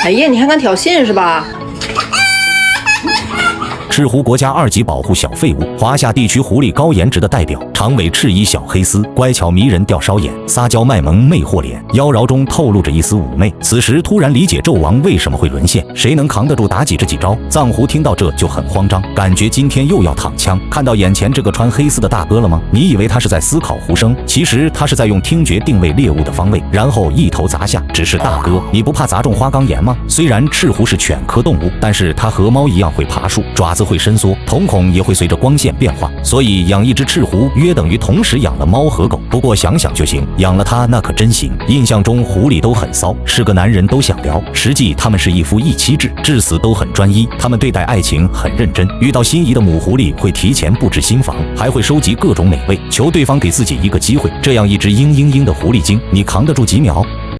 哎呀，你还敢挑衅是吧？赤狐国家2级保护小废物，华夏地区狐狸高颜值的代表，长尾赤衣小黑丝，乖巧迷人吊梢眼，撒娇卖萌魅惑脸，妖娆中透露着一丝妩媚。此时突然理解纣王为什么会沦陷，谁能扛得住妲己这几招？藏狐听到这就很慌张，感觉今天又要躺枪。看到眼前这个穿黑丝的大哥了吗？你以为他是在思考狐生，其实他是在用听觉定位猎物的方位，然后一头砸下。只是大哥，你不怕砸中花岗岩吗？虽然赤狐是犬科动物，但是它和猫一样会爬树，爪子会伸缩，瞳孔也会随着光线变化，所以养一只赤狐约等于同时养了猫和狗。不过想想就行，养了它那可真行。印象中狐狸都很骚，是个男人都想聊，实际他们是一夫一妻制，至死都很专一。他们对待爱情很认真，遇到心仪的母狐狸会提前布置新房，还会收集各种美味，求对方给自己一个机会。这样一只嘤嘤嘤的狐狸精，你扛得住几秒？